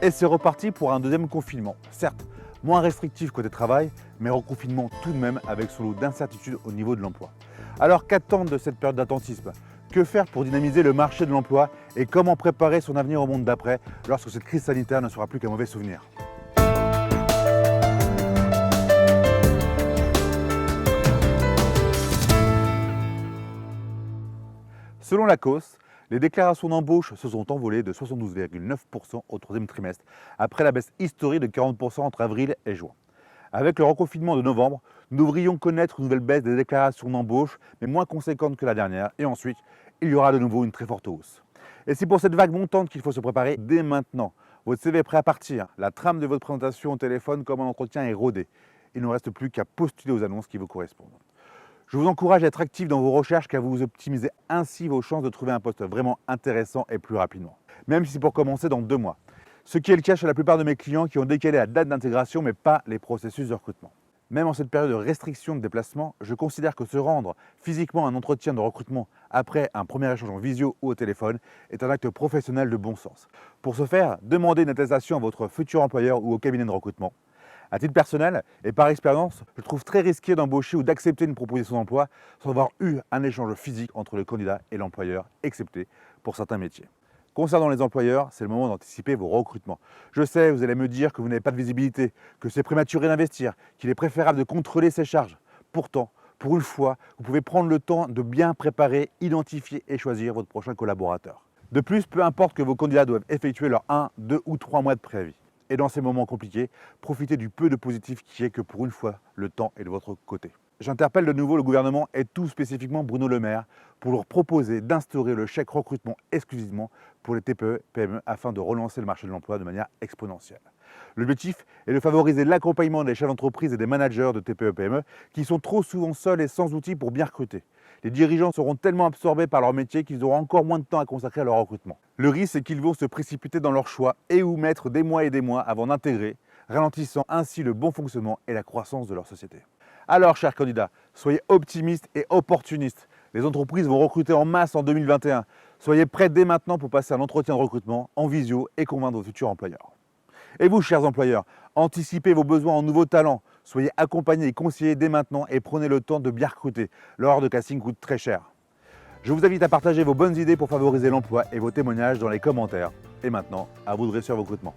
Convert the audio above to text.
Et c'est reparti pour un deuxième confinement. Certes, moins restrictif côté travail, mais reconfinement tout de même avec son lot d'incertitudes au niveau de l'emploi. Alors qu'attendre de cette période d'attentisme? Que faire pour dynamiser le marché de l'emploi et comment préparer son avenir au monde d'après lorsque cette crise sanitaire ne sera plus qu'un mauvais souvenir? Selon la COS, les déclarations d'embauche se sont envolées de 72,9% au troisième trimestre, après la baisse historique de 40% entre avril et juin. Avec le reconfinement de novembre, nous devrions connaître une nouvelle baisse des déclarations d'embauche, mais moins conséquente que la dernière, et ensuite, il y aura de nouveau une très forte hausse. Et c'est pour cette vague montante qu'il faut se préparer dès maintenant. Votre CV est prêt à partir, la trame de votre présentation au téléphone comme un entretien est rodée. Il ne reste plus qu'à postuler aux annonces qui vous correspondent. Je vous encourage à être actif dans vos recherches car vous optimisez ainsi vos chances de trouver un poste vraiment intéressant et plus rapidement. Même si c'est pour commencer dans 2 mois. Ce qui est le cas chez la plupart de mes clients qui ont décalé la date d'intégration mais pas les processus de recrutement. Même en cette période de restriction de déplacement, je considère que se rendre physiquement à un entretien de recrutement après un premier échange en visio ou au téléphone est un acte professionnel de bon sens. Pour ce faire, demandez une attestation à votre futur employeur ou au cabinet de recrutement. À titre personnel et par expérience, je trouve très risqué d'embaucher ou d'accepter une proposition d'emploi sans avoir eu un échange physique entre le candidat et l'employeur, excepté pour certains métiers. Concernant les employeurs, c'est le moment d'anticiper vos recrutements. Je sais, vous allez me dire que vous n'avez pas de visibilité, que c'est prématuré d'investir, qu'il est préférable de contrôler ses charges. Pourtant, pour une fois, vous pouvez prendre le temps de bien préparer, identifier et choisir votre prochain collaborateur. De plus, peu importe que vos candidats doivent effectuer leurs 1, 2 ou 3 mois de préavis. Et dans ces moments compliqués, profitez du peu de positif qui est que pour une fois, le temps est de votre côté. J'interpelle de nouveau le gouvernement et tout spécifiquement Bruno Le Maire pour leur proposer d'instaurer le chèque recrutement exclusivement pour les TPE-PME afin de relancer le marché de l'emploi de manière exponentielle. L'objectif est de favoriser l'accompagnement des chefs d'entreprise et des managers de TPE-PME qui sont trop souvent seuls et sans outils pour bien recruter. Les dirigeants seront tellement absorbés par leur métier qu'ils auront encore moins de temps à consacrer à leur recrutement. Le risque, c'est qu'ils vont se précipiter dans leur choix et ou mettre des mois et des mois avant d'intégrer, ralentissant ainsi le bon fonctionnement et la croissance de leur société. Alors, chers candidats, soyez optimistes et opportunistes. Les entreprises vont recruter en masse en 2021. Soyez prêts dès maintenant pour passer un entretien de recrutement en visio et convaincre vos futurs employeurs. Et vous, chers employeurs, anticipez vos besoins en nouveaux talents. Soyez accompagnés et conseillés dès maintenant et prenez le temps de bien recruter. L'heure de casting coûte très cher. Je vous invite à partager vos bonnes idées pour favoriser l'emploi et vos témoignages dans les commentaires. Et maintenant, à vous de réussir vos recrutements.